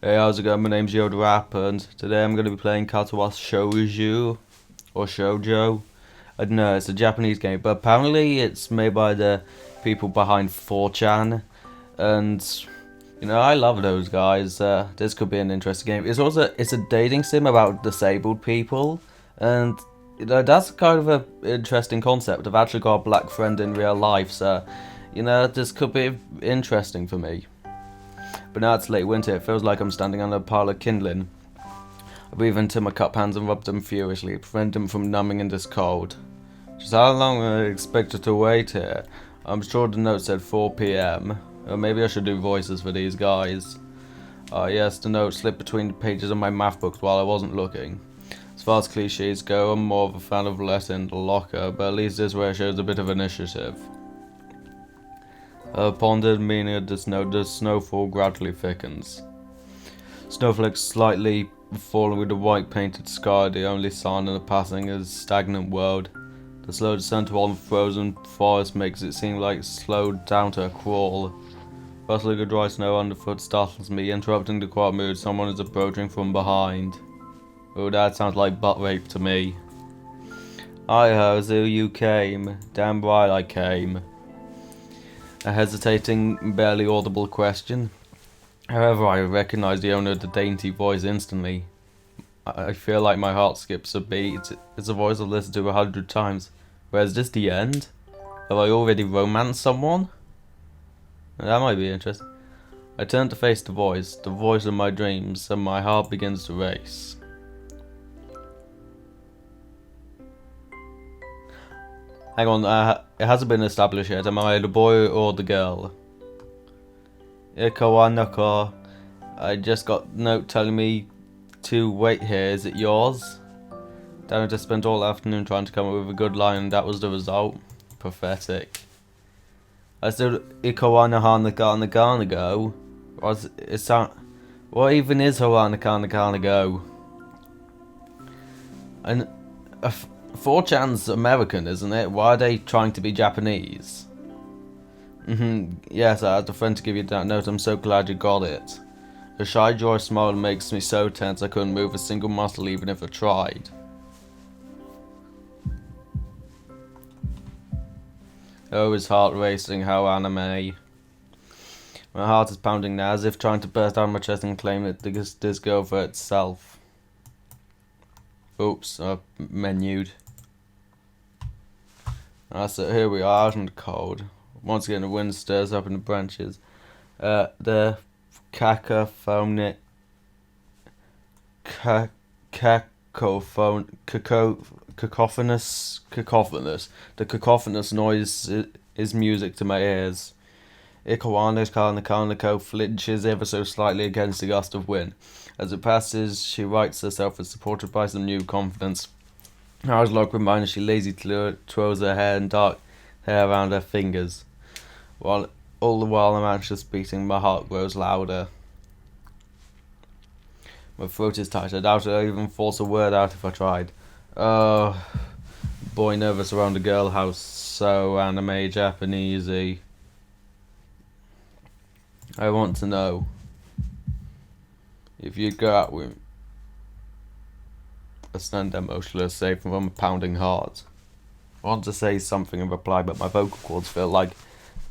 Hey, how's it going? My name's Yoda and today I'm going to be playing Katawa Shouju, or Shoujo. I don't know, it's a Japanese game, but apparently it's made by the people behind 4chan, and, I love those guys. This could be an interesting game. It's a dating sim about disabled people, and, that's kind of an interesting concept. I've actually got a black friend in real life, so, this could be interesting for me. But now it's late winter, it feels like I'm standing on a pile of kindling. I breathe into my cup hands and rub them furiously, to prevent them from numbing in this cold. Just how long am I expected to wait here? I'm sure the note said 4 PM. Or maybe I should do voices for these guys. Yes, the note slipped between the pages of my math books while I wasn't looking. As far as cliches go, I'm more of a fan of letter in the locker, but at least this way shows a bit of initiative. Pondered meaning of this note, the snowfall gradually thickens. Snowflakes slightly falling with the white painted sky, the only sign of the passing is stagnant world. The slow descent on the frozen forest makes it seem like it's slowed down to a crawl. Rustling of dry snow underfoot startles me, interrupting the quiet mood. Someone is approaching from behind. Oh, that sounds like butt rape to me. Hi ho, zoo, you came. Damn right I came. A hesitating, barely audible question. However, I recognize the owner of the dainty voice instantly. I feel like my heart skips a beat. It's a voice I've listened to 100 times. Whereas this the end? Have I already romanced someone? That might be interesting. I turn to face the voice of my dreams, and my heart begins to race. Hang on, it hasn't been established yet. Am I the boy or the girl? Ikawanaka. I just got a note telling me to wait here. Is it yours? Damn it, I spent all afternoon trying to come up with a good line and that was the result. Pathetic. I still Ikawanahana go. What even is Hawanakana go? And 4chan's American, isn't it? Why are they trying to be Japanese? Yes, I had a friend to give you that note. I'm so glad you got it. A shy joy smile makes me so tense I couldn't move a single muscle even if I tried. Oh, his heart racing, how anime. My heart is pounding now, as if trying to burst out my chest and claim it this girl for itself. Oops, menued. So here we are out in the cold. Once again, the wind stirs up in the branches. The cacophonic, cacophonous. The cacophonous noise is music to my ears. Ikawanako flinches ever so slightly against the gust of wind. As it passes, she rights herself as supported by some new confidence. As like reminder, she lazily twirls her hair and dark hair around her fingers. All the while I'm anxious beating, my heart grows louder. My throat is tight. I doubt I'd even force a word out if I tried. Oh, boy nervous around a girl house. So anime Japanesey. I want to know if you'd go out with a stand emotionless, safe from a pounding heart. I want to say something in reply, but my vocal cords feel like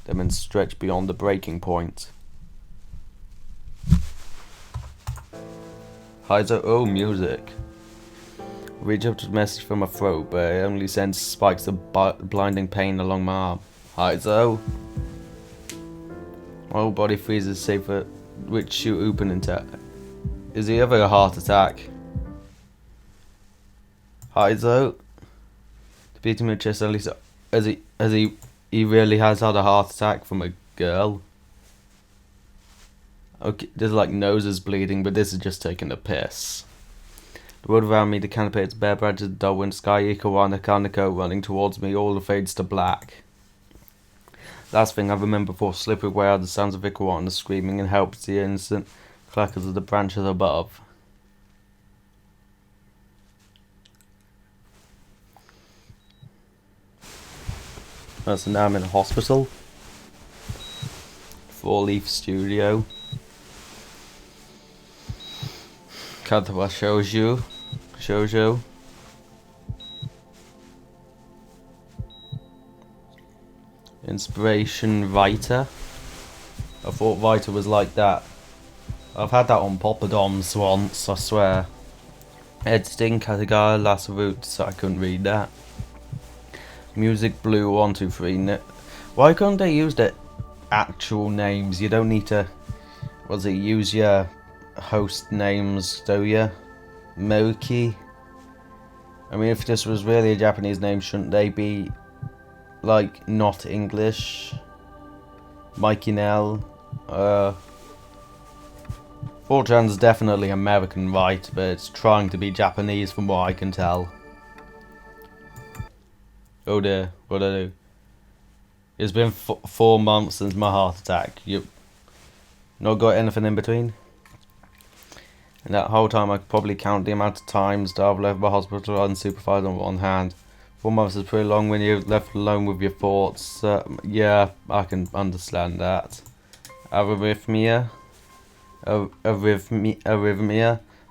they've been stretched beyond the breaking point. SOOO0O music. I reach up to the message from my throat, but it only sends spikes of blinding pain along my arm. SOOO0O. My whole body freezes, save for which Shouju open into. Is he having a heart attack? SOOO0O. The beat in my chest at least. He really has had a heart attack from a girl. Okay, there's like noses bleeding, but this is just taking a piss. The world around me, the canopy, its bare branches, the dull wind, sky, Ikawanako running towards me, all fades to black. Last thing I remember before slippery away are the sounds of Ikawana screaming and helps the innocent clackers of the branches above. So now I'm in a hospital. 4-leaf studio. Katawa Shouju. Inspiration writer. I thought writer was like that. I've had that on poppadoms once, I swear. Editing Katawa last route, so I couldn't read that. Music Blue 123. Why couldn't they use the actual names? You don't need to use your host names, do you? Moki. I mean, if this was really a Japanese name, shouldn't they be like not English? Mikey Nell. 4chan's definitely American, right? But it's trying to be Japanese from what I can tell. Oh dear, what'd I do? It's been 4 months since my heart attack. You not got anything in between? And that whole time I could probably count the amount of times that I've left my hospital unsupervised on one hand. 4 months is pretty long when you're left alone with your thoughts. Yeah, I can understand that. Arrhythmia. A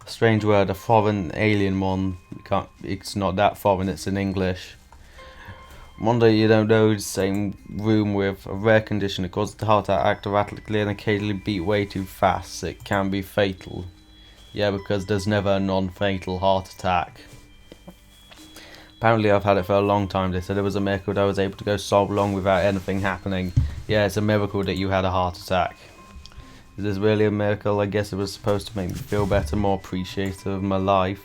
strange word, a foreign alien one. It's not that foreign, it's in English. Wonder you don't know the same room with a rare condition that causes the heart to act erratically and occasionally beat way too fast. It can be fatal. Yeah, because there's never a non-fatal heart attack. Apparently I've had it for a long time. They said it was a miracle that I was able to go so long without anything happening. Yeah, it's a miracle that you had a heart attack. Is this really a miracle? I guess it was supposed to make me feel better, more appreciative of my life.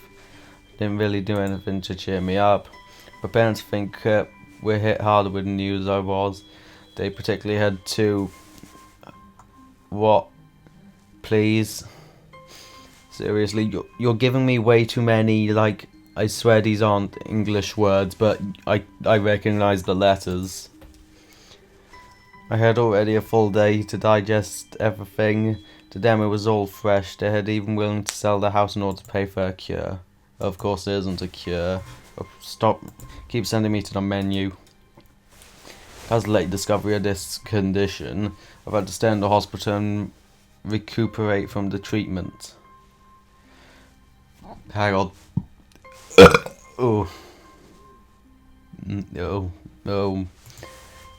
Didn't really do anything to cheer me up. My parents think we're hit harder with the news I was. They particularly had to... What? Please? Seriously, you're giving me way too many, like, I swear these aren't English words, but I recognise the letters. I had already a full day to digest everything. To them it was all fresh. They had even willing to sell the house in order to pay for a cure. Of course there isn't a cure. Stop. Keep sending me to the menu. As the late discovery of this condition, I've had to stay in the hospital and recuperate from the treatment. Hang on. Oh. No.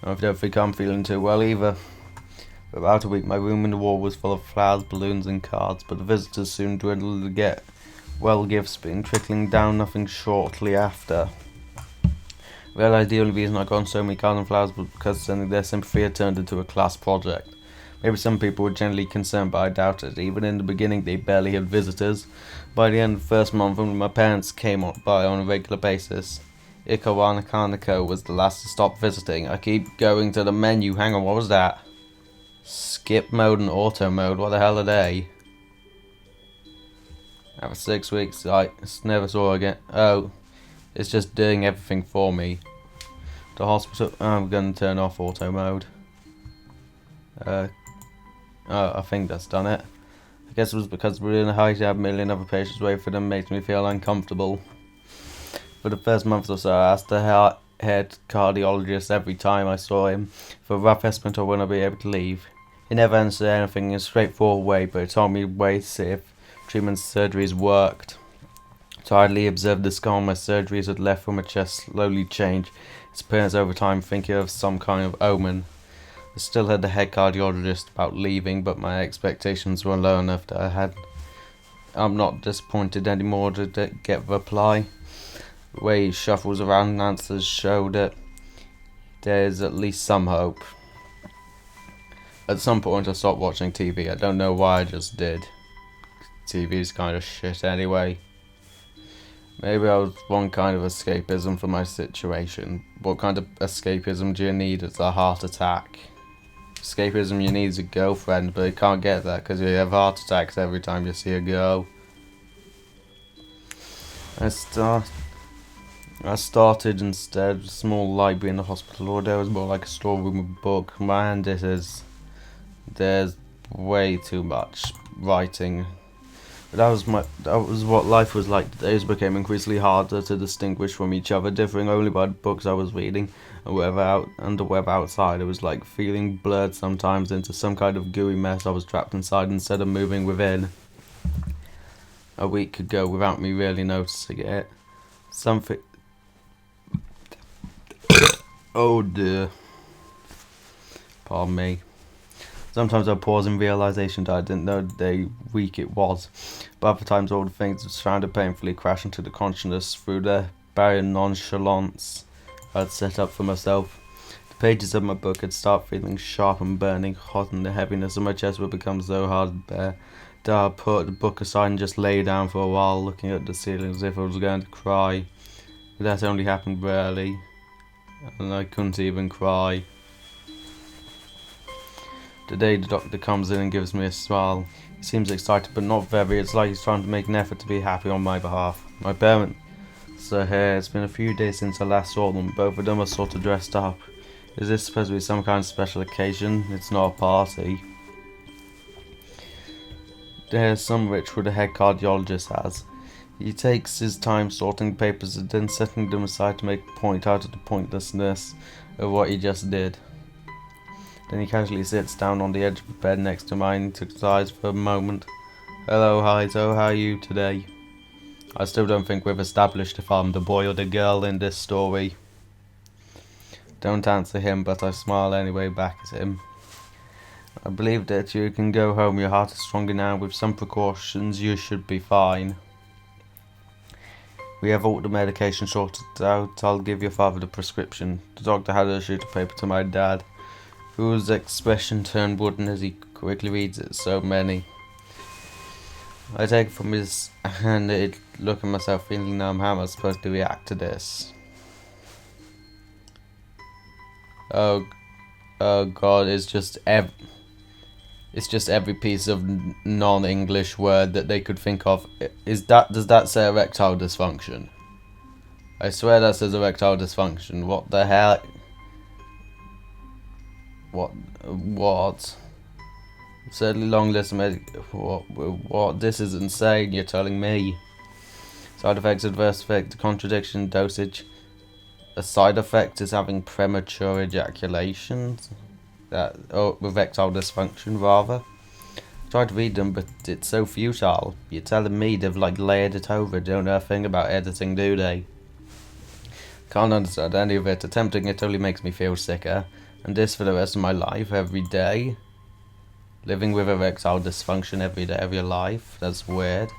I don't think I'm feeling too well either. For about a week my room in the wall was full of flowers, balloons and cards, but the visitors soon dwindled to get well gifts being trickling down nothing shortly after. I realised the only reason I got on so many cards and flowers was because sending their sympathy had turned into a class project. Maybe some people were generally concerned, but I doubt it. Even in the beginning they barely had visitors. By the end of the first month, when my parents came by on a regular basis, Ikawa Kanako was the last to stop visiting. I keep going to the menu. Hang on, what was that? Skip mode and auto mode. What the hell are they? After 6 weeks, I never saw her again. Oh, it's just doing everything for me. The hospital. I'm gonna turn off auto mode. Oh, I think that's done it. I guess it was because we're in a hurry to have a million other patients wait for them makes me feel uncomfortable. For the first month or so, I asked the head cardiologist every time I saw him for a rough estimate of when I'd be able to leave. He never answered anything in a straightforward way, but he told me to wait to see if treatment surgeries worked. So I idly observed the scar my surgeries had left from my chest slowly change its appearance over time, thinking of some kind of omen. I still had the head cardiologist about leaving, but my expectations were low enough that I'm not disappointed anymore to get a reply. The way he shuffles around and answers showed that there's at least some hope. At some point I stopped watching TV. I don't know why, I just did. TV's kind of shit anyway. Maybe I was one kind of escapism for my situation. What kind of escapism do you need? It's a heart attack. Escapism you need is a girlfriend, but you can't get that because you have heart attacks every time you see a girl. I started instead a small library in the hospital, or there was more like a storeroom with book. Man, there's way too much writing. But that was what life was like. The days became increasingly harder to distinguish from each other, differing only by the books I was reading and the web outside. It was like feeling blurred sometimes into some kind of gooey mess I was trapped inside instead of moving within. a week could go without me really noticing it. Something. Oh dear. Pardon me. Sometimes I pause in realization that I didn't know the day week it was, but other times all the things that surrounded painfully crash into the consciousness through the barrier nonchalance I'd set up for myself. The pages of my book had started feeling sharp and burning hot, and the heaviness of my chest would become so hard to bear that I put the book aside and just lay down for a while, looking at the ceiling as if I was going to cry. But that only happened rarely, and I couldn't even cry. Today the doctor comes in and gives me a smile. He seems excited but not very. It's like he's trying to make an effort to be happy on my behalf. My parents are here. It's been a few days since I last saw them. Both of them are sort of dressed up. Is this supposed to be some kind of special occasion? It's not a party. There's some ritual the head cardiologist has. He takes his time sorting papers and then setting them aside to make a point out of the pointlessness of what he just did. Then he casually sits down on the edge of the bed next to mine and took his eyes for a moment. Hello, Heizo, how are you today? I still don't think we've established if I'm the boy or the girl in this story. Don't answer him, but I smile anyway back at him. I believe that you can go home. Your heart is stronger now. With some precautions, you should be fine. We have all the medication sorted out. I'll give your father the prescription. The doctor had a sheet of paper to my dad, whose expression turned wooden as he quickly reads it. So many. I take it from his hand and look at myself, feeling numb. How am I supposed to react to this? Oh God! It's just every piece of non-English word that they could think of. Does that say erectile dysfunction? I swear that says erectile dysfunction. What the hell? What? Certainly long list of what? This is insane. You're telling me. Side effects, adverse effect, contradiction, dosage. A side effect is having premature ejaculation. Erectile dysfunction rather. I tried to read them, but it's so futile. You're telling me they've layered it over. Don't know a thing about editing, do they? Can't understand any of it. Attempting it only makes me feel sicker. And this for the rest of my life, every day. Living with erectile dysfunction every day of your life. That's weird.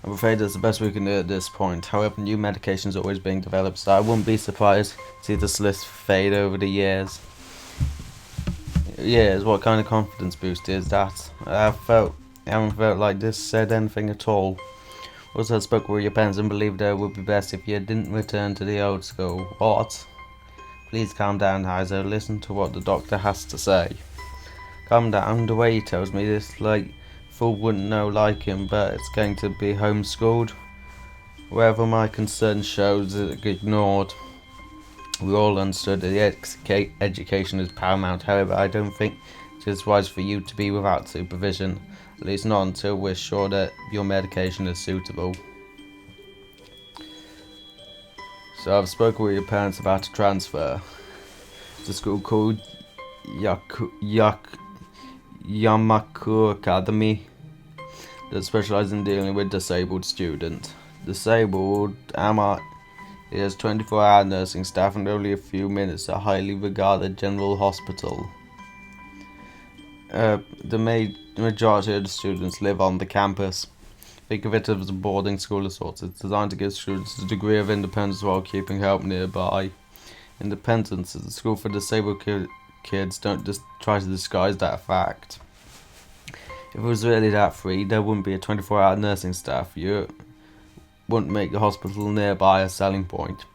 I'm afraid that's the best we can do at this point. However, new medications are always being developed, so I wouldn't be surprised to see this list fade over the years. What kind of confidence boost is that? I haven't felt like this said anything at all. Also, I spoke with your parents and believed it would be best if you didn't return to the old school. What? Please calm down, Heizo. Listen to what the doctor has to say. Calm down. The way he tells me this, fool wouldn't know like him, but it's going to be homeschooled. Wherever my concern shows it ignored. We all understood that education is paramount. However, I don't think it is wise for you to be without supervision. At least not until we're sure that your medication is suitable. So I've spoken with your parents about a transfer. It's a school called Yamaku Academy that specializes in dealing with disabled students. Disabled, am I? It has 24-hour nursing staff and only a few minutes at a highly regarded general hospital. The majority of the students live on the campus. Think of it as a boarding school of sorts. It's designed to give students a degree of independence while keeping help nearby. Independence is a school for disabled kids. Don't just try to disguise that fact. If it was really that free, there wouldn't be a 24-hour nursing staff. You wouldn't make the hospital nearby a selling point.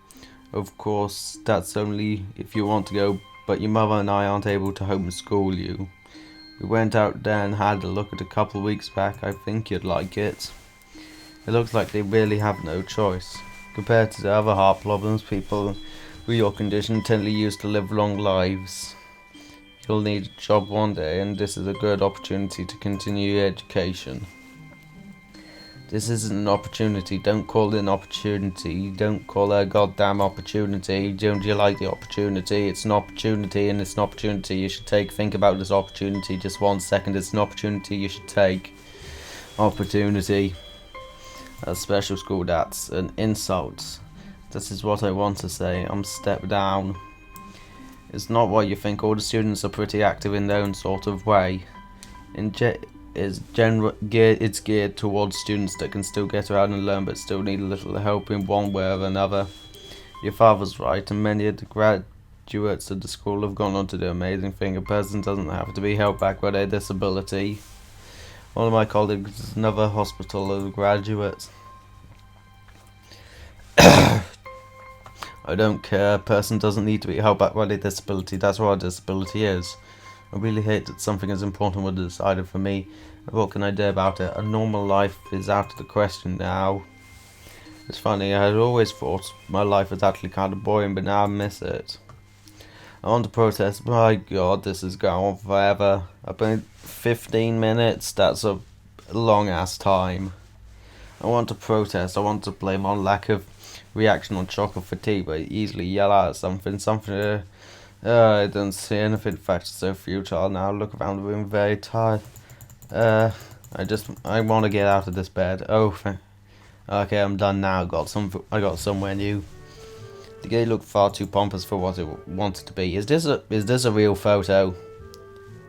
Of course, that's only if you want to go, but your mother and I aren't able to homeschool you. We went out there and had a look at a couple of weeks back. I think you'd like it. It looks like they really have no choice. Compared to the other heart problems, people with your condition tend to used to live long lives. You'll need a job one day, and this is a good opportunity to continue your education. This isn't an opportunity. Don't call it an opportunity. Don't call it a goddamn opportunity. Don't you like the opportunity? It's an opportunity, and it's an opportunity you should take. Think about this opportunity just 1 second. It's an opportunity you should take. Opportunity. A special school, that's an insult. This is what I want to say. I'm step down. It's not what you think. All the students are pretty active in their own sort of way. It's geared towards students that can still get around and learn but still need a little help in one way or another. Your father's right, and many of the graduates of the school have gone on to do amazing things. A person doesn't have to be held back by their disability. One of my colleagues is another hospital of graduates. I don't care. A person doesn't need to be held back by their disability. That's what a disability is. I really hate that something as important was decided for me. What can I do about it? A normal life is out of the question now. It's funny, I had always thought my life was actually kind of boring, but now I miss it. I want to protest. My god, this is going on forever. I've been 15 minutes. That's a long ass time. I want to protest. I want to blame on lack of reaction on shock or fatigue, but easily yell out at something. I don't see anything. In fact, it's so futile now. Look around the room, very tired. I want to get out of this bed. Okay, I'm done now. I got somewhere new. The gate looked far too pompous for what it wanted to be. Is this a real photo?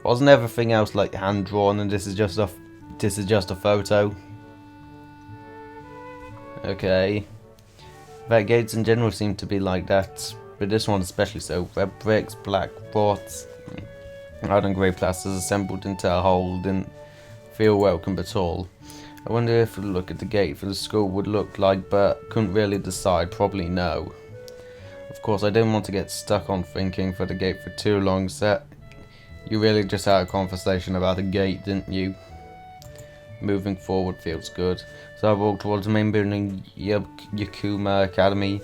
Wasn't everything else like hand drawn, and this is just a photo? Okay. That gates in general seem to be like that, but this one especially so. Red bricks, black boards, red and grey plasters assembled into a whole didn't feel welcome at all. I wonder if a look at the gate for the school would look like, but couldn't really decide. Probably no. Of course, I didn't want to get stuck on thinking for the gate for too long. You really just had a conversation about a gate, didn't you? Moving forward feels good. So I walked towards the main building, Yakuma Academy,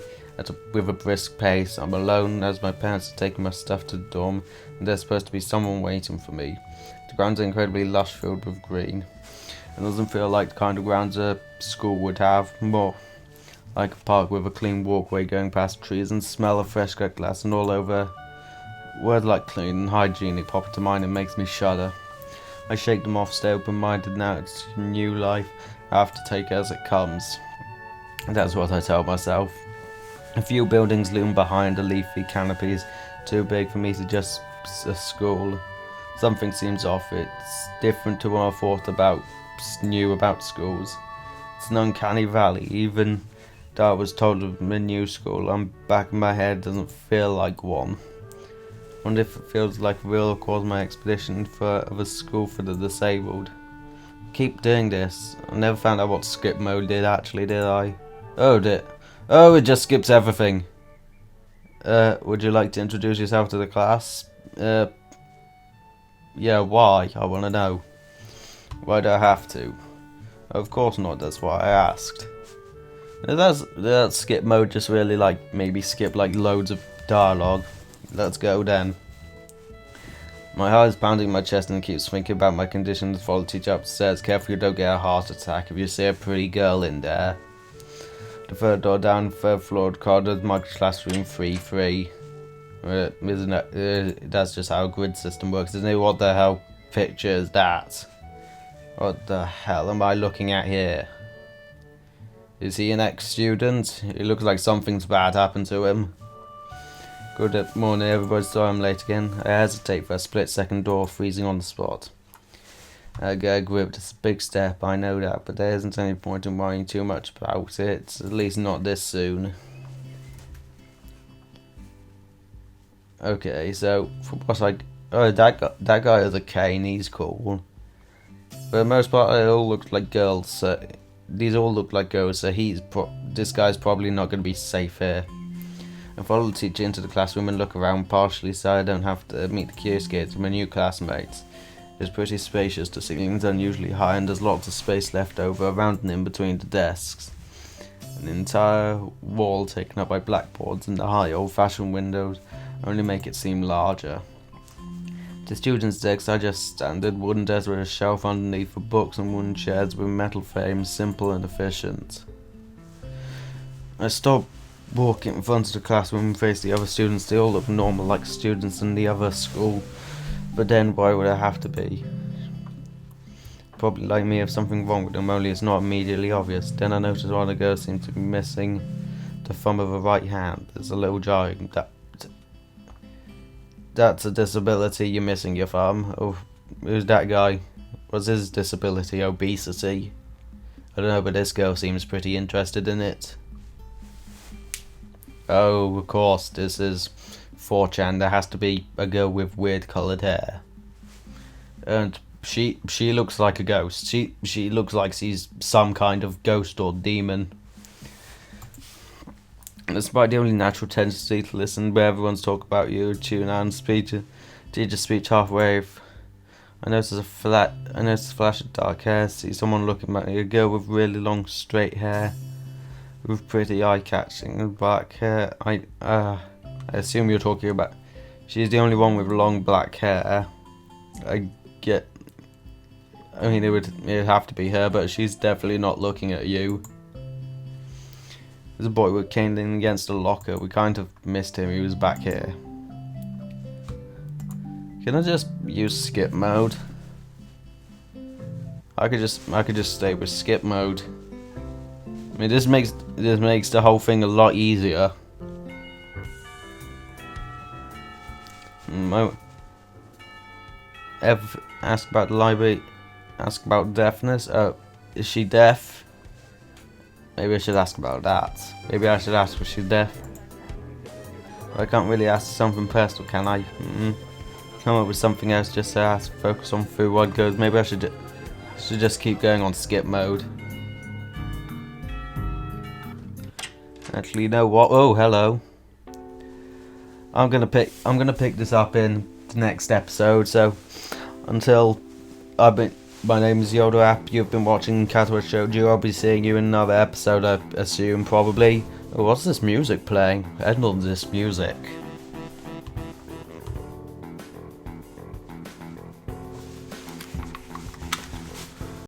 with a brisk pace. I'm alone as my parents are taking my stuff to the dorm, and there's supposed to be someone waiting for me. The grounds are incredibly lush, filled with green. It doesn't feel like the kind of grounds a school would have. More like a park with a clean walkway going past trees and smell of fresh cut glass, and all over. Words like clean and hygienic pop into mind and makes me shudder. I shake them off, stay open-minded. Now it's a new life. I have to take it as it comes. That's what I tell myself. A few buildings loom behind the leafy canopies, too big for me to just a school. Something seems off. It's different to what I thought knew about schools. It's an uncanny valley. Even though I was told of a new school, I'm back in my head doesn't feel like one. Wonder if it feels like a real cause my expedition of a school for the disabled. Keep doing this. I never found out what skip mode did actually, did I? Oh, it just skips everything. Would you like to introduce yourself to the class? Yeah, why? I want to know. Why do I have to? Of course not, that's why I asked. That skip mode just really maybe skip loads of dialogue. Let's go then. My heart is pounding my chest and keeps thinking about my condition. The follow teacher upstairs. Careful you don't get a heart attack if you see a pretty girl in there. The third door down, third floor corridor, my classroom 3-3. Isn't it? That's just how a grid system works, isn't it? What the hell picture is that? What the hell am I looking at here? Is he an ex-student? It looks like something's bad happened to him. Good morning, everybody. Sorry I'm late again. I hesitate for a split-second, door freezing on the spot. I get a grip. It's a big step, I know that, but there isn't any point in worrying too much about it. At least not this soon. Okay, so for what that guy has a cane. He's cool. For the most part, they all look like girls. So these all look like girls. So this guy's probably not going to be safe here. I follow the teacher into the classroom and look around partially so I don't have to meet the curious kids of my new classmates. It's pretty spacious, the ceiling's unusually high and there's lots of space left over around and in between the desks. An entire wall taken up by blackboards and the high old-fashioned windows only make it seem larger. The students' desks are just standard wooden desks with a shelf underneath for books and wooden chairs with metal frames, simple and efficient. I stopped walking in front of the classroom and faced the other students. They all look normal like students in the other school, but then why would I have to be? Probably like me if something wrong with them, only it's not immediately obvious. Then I noticed one of the girls seemed to be missing the thumb of her right hand. There's a little jarring. That's a disability, you're missing your thumb. Oh, who's that guy? What's his disability? Obesity? I don't know, but this girl seems pretty interested in it. Oh, of course, this is 4chan. There has to be a girl with weird coloured hair. And she looks like a ghost. She looks like she's some kind of ghost or demon. Despite the only natural tendency to listen where everyone's talk about you, tune out and teacher speech halfway. I notice a flash of dark hair. See someone looking at me. A girl with really long straight hair, with pretty eye-catching black hair. I assume you're talking about. She's the only one with long black hair. I mean, it'd have to be her, but she's definitely not looking at you. There's a boy with cane leaning against a locker. We kind of missed him. He was back here. Can I just use skip mode? I could just stay with skip mode. I mean, this makes the whole thing a lot easier. Ask about the library. Ask about deafness. Is she deaf? Maybe I should ask about that. Maybe I should ask if she's deaf. I can't really ask something personal, can I? Come up with something else just to ask. Focus on through what goes. Maybe I should just keep going on skip mode. Actually, you know what? Oh, hello. I'm gonna pick this up in the next episode. So until my name is Yoda App. You've been watching Katawa Shouju. I'll be seeing you in another episode, I assume, probably. Oh, what's this music playing? I don't know this music.